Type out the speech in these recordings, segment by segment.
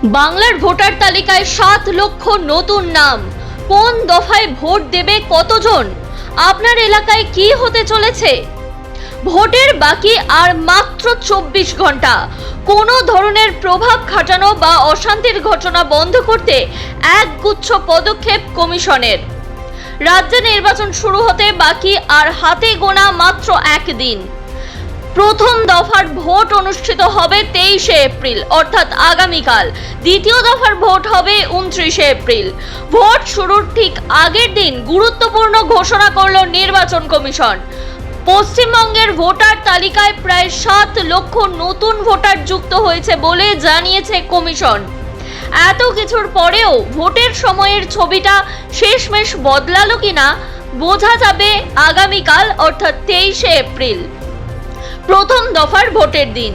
বাংলার ভোটার তালিকায় 7 লক্ষ নতুন নাম। কোন দফায় ভোট দেবে কতজন? আপনার এলাকায় কি হতে চলেছে? ভোটের বাকি আর মাত্র 24 ঘন্টা। কোনো ধরনের প্রভাব খাটানো বা অশান্তির ঘটনা বন্ধ করতে একগুচ্ছ পদক্ষেপ কমিশনের। রাজ্যে নির্বাচন শুরু হতে বাকি আর হাতে গোনা মাত্র একদিন। প্রথম দফার ভোট অনুষ্ঠিত হবে 23 এপ্রিল অর্থাৎ আগামীকাল। দ্বিতীয় দফার ভোট হবে 29 এপ্রিল। ভোট শুরুর ঠিক আগের দিন গুরুত্বপূর্ণ ঘোষণা করল নির্বাচন কমিশন। পশ্চিমবঙ্গের ভোটার তালিকায় প্রায় 7 লক্ষ নতুন ভোটার যুক্ত হয়েছে বলে জানিয়েছে কমিশন। এত কিছুর পরেও ভোটের সময়ের ছবিটা শেষমেশ বদলালো কিনা বোঝা যাবে আগামীকাল অর্থাৎ 23 এপ্রিল, প্রথম দফার ভোটের দিন।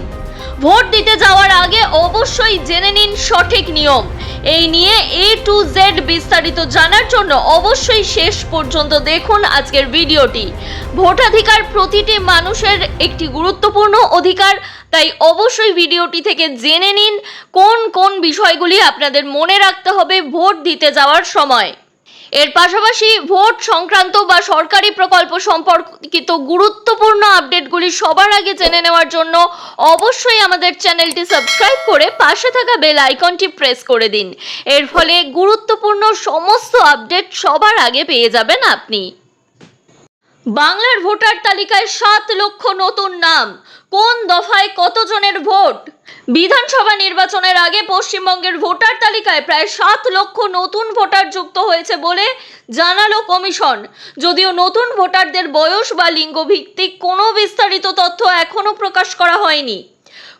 ভোট দিতে যাওয়ার আগে অবশ্যই জেনে নিন সঠিক নিয়ম। এই নিয়ে A to Z বিস্তারিত জানার জন্য অবশ্যই শেষ পর্যন্ত দেখুন আজকের ভিডিওটি। ভোটাধিকার প্রতিটি মানুষের একটি গুরুত্বপূর্ণ অধিকার, তাই অবশ্যই ভিডিওটি থেকে জেনে নিন কোন কোন বিষয়গুলি আপনাদের মনে রাখতে হবে ভোট দিতে যাওয়ার সময়। এর পাশাপাশি ভোট সংক্রান্ত বা সরকারি প্রকল্প সম্পর্কিত গুরুত্বপূর্ণ আপডেটগুলি সবার আগে জেনে নেওয়ার জন্য অবশ্যই আমাদের চ্যানেলটি সাবস্ক্রাইব করে পাশে থাকা বেল আইকনটি প্রেস করে দিন। এর ফলে গুরুত্বপূর্ণ সমস্ত আপডেট সবার আগে পেয়ে যাবেন আপনি। বাংলার ভোটার তালিকায় 7 লক্ষ নতুন নাম। কোন দফায় কতজনের ভোট? বিধানসভা নির্বাচনের আগে পশ্চিমবঙ্গের ভোটার তালিকায় প্রায় 7 লক্ষ নতুন ভোটার যুক্ত হয়েছে বলে জানালো কমিশন। যদিও নতুন ভোটারদের বয়স বা লিঙ্গ ভিত্তিক কোনো বিস্তারিত তথ্য এখনো প্রকাশ করা হয়নি।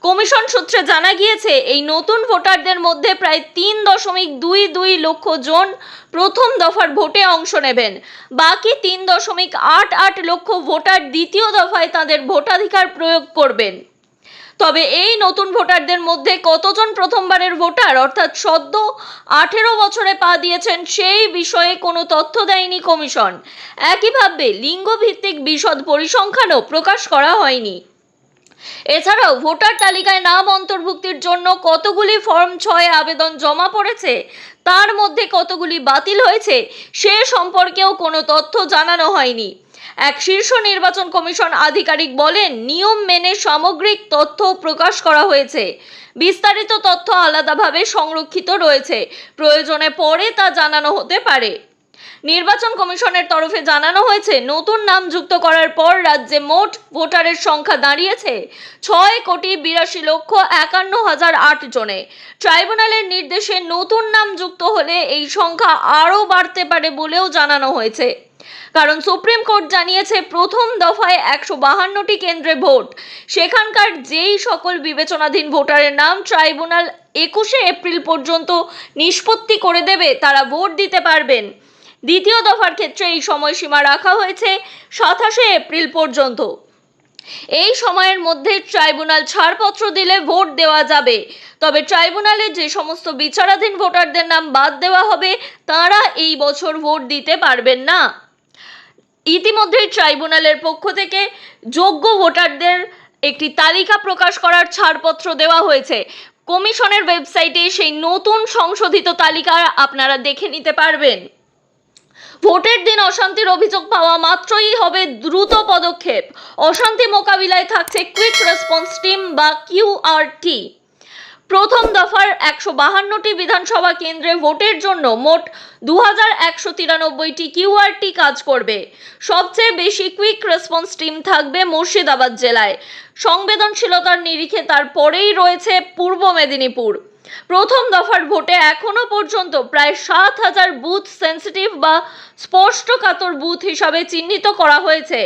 কমিশন সূত্রে জানা গিয়েছে, এই নতুন ভোটারদের মধ্যে প্রায় 3.22 লক্ষ জন প্রথম দফার ভোটে অংশ নেবেন। বাকি 3.88 লক্ষ ভোটার দ্বিতীয় দফায় তাদের ভোটাধিকার প্রয়োগ করবেন। তবে এই নতুন ভোটারদের মধ্যে কতজন প্রথমবারের ভোটার অর্থাৎ সদ্য 18 বছরে পা দিয়েছেন সেই বিষয়ে কোনো তথ্য দেয়নি কমিশন। একইভাবে লিঙ্গভিত্তিক বিশদ পরিসংখ্যানও প্রকাশ করা হয়নি। এছাড়াও ভোটার তালিকায় নাম অন্তর্ভুক্তির জন্য কতগুলি ফর্ম 6 আবেদন জমা পড়েছে, তার মধ্যে কতগুলি বাতিল হয়েছে সে সম্পর্কেও কোনো তথ্য জানানো হয়নি। এক শীর্ষ নির্বাচন কমিশন আধিকারিক বলেন, নিয়ম মেনে সামগ্রিক তথ্য প্রকাশ করা হয়েছে। বিস্তারিত তথ্য আলাদাভাবে সংরক্ষিত রয়েছে, প্রয়োজনে পরে তা জানানো হতে পারে। নির্বাচন কমিশনের তরফে জানানো হয়েছে, নতুন নাম যুক্ত করার পর রাজ্যে মোট ভোটারের সংখ্যা দাঁড়িয়েছে 6,82,51,008 জনে। ট্রাইব্যুনালের নির্দেশে নতুন নাম যুক্ত হলে এই সংখ্যা আরও বাড়তে পারে বলেও জানানো হয়েছে। কারণ সুপ্রিম কোর্ট জানিয়েছে, প্রথম দফায় 152টি কেন্দ্রে ভোট। সেখানকার যেই সকল বিবেচনাধীন ভোটারের নাম ট্রাইব্যুনাল 21 এপ্রিল পর্যন্ত নিষ্পত্তি করে দেবে তারা ভোট দিতে পারবেন। দ্বিতীয় দফার ক্ষেত্রে এই সময়সীমা রাখা হয়েছে 27 এপ্রিল পর্যন্ত। এই সময়ের মধ্যে ট্রাইব্যুনাল ছাড়পত্র দিলে ভোট দেওয়া যাবে। তবে ট্রাইব্যুনালে যে সমস্ত বিচারাধীন ভোটারদের নাম বাদ দেওয়া হবে তারা এই বছর ভোট দিতে পারবেন না। ইতিমধ্যেই ট্রাইব্যুনালের পক্ষ থেকে যোগ্য ভোটারদের একটি তালিকা প্রকাশ করার ছাড়পত্র দেওয়া হয়েছে। কমিশনের ওয়েবসাইটে সেই নতুন সংশোধিত তালিকা আপনারা দেখে নিতে পারবেন। ভোটের দিন অশান্তির অভিযোগ পাওয়া মাত্রই হবে দ্রুত পদক্ষেপ। অশান্তি মোকাবিলায় থাকছে কুইক রেসপন্স টিম বা QRT। প্রথম দফার 152টি বিধানসভা কেন্দ্রে ভোটের জন্য মোট 2193টি QRT কাজ করবে। সবচেয়ে বেশি কুইক রেসপন্স টিম থাকবে মুর্শিদাবাদ জেলায়। সংবেদনশীলতার নিরিখে তারপরেই রয়েছে পূর্ব মেদিনীপুর। প্রথম দফার ভোটে এখনো পর্যন্ত প্রায় 7,000 বুথ সেন্সিটিভ বা স্পষ্টকাতর বুথ হিসাবে চিহ্নিত করা হয়েছে।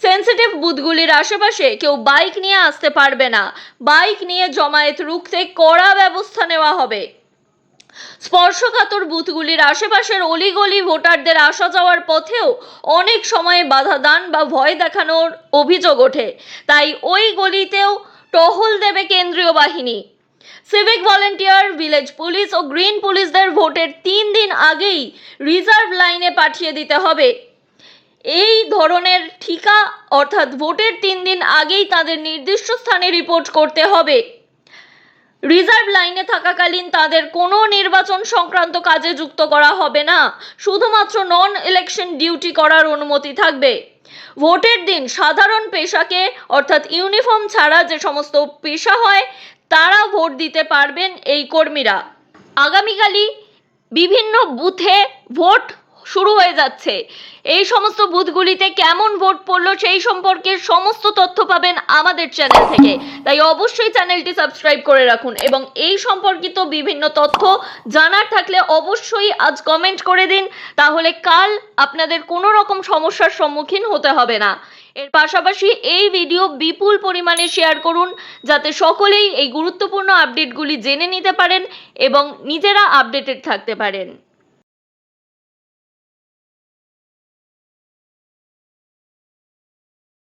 সেন্সিটিভ বুথগুলির আশেপাশে কেউ বাইক নিয়ে আসতে পারবে না। বাইক নিয়ে জমায়েত রুখতে কড়া ব্যবস্থা নেওয়া হবে। স্পর্শকাতর বুথগুলির আশেপাশের অলিগলি ভোটারদের আসা যাওয়ার পথেও অনেক সময় বাধা দান বা ভয় দেখানোর অভিযোগ ওঠে, তাই ওই গলিতেও টহল দেবে কেন্দ্রীয় বাহিনী। সিভিক ভলেন্টিয়ার, ভিলেজ পুলিশ ও গ্রিন পুলিশদের ভোটের 3 দিন আগেই রিজার্ভ লাইনে পাঠিয়ে দিতে হবে। এই ধরনের ঠিকা অর্থাৎ ভোটের 3 দিন আগেই তাদের নির্দিষ্ট স্থানে রিপোর্ট করতে হবে। রিজার্ভ লাইনে থাকাকালীন তাদের কোনো নির্বাচন সংক্রান্ত কাজে যুক্ত করা হবে না, শুধুমাত্র নন ইলেকশন ডিউটি করার অনুমতি থাকবে। ভোটের দিন সাধারণ পেশাকে অর্থাৎ ইউনিফর্ম ছাড়া যে সমস্ত পেশা হয় তারা ভোট দিতে পারবেন এই কর্মীরা। আগামীকালই বিভিন্ন বুথে ভোট শুরু হয়ে যাচ্ছে। এই সমস্ত বুথগুলিতে কেমন ভোট পড়লো সেই সম্পর্কে সমস্ত তথ্য পাবেন আমাদের চ্যানেল থেকে, তাই অবশ্যই চ্যানেলটি সাবস্ক্রাইব করে রাখুন এবং এই সম্পর্কিত বিভিন্ন তথ্য জানার থাকলে অবশ্যই আজ কমেন্ট করে দিন, তাহলে কাল আপনাদের কোনো রকম সমস্যার সম্মুখীন হতে হবে না। এর পাশাপাশি এই ভিডিও বিপুল পরিমাণে শেয়ার করুন যাতে সকলেই এই গুরুত্বপূর্ণ আপডেটগুলি জেনে নিতে পারেন এবং নিজেরা আপডেটেড থাকতে পারেন।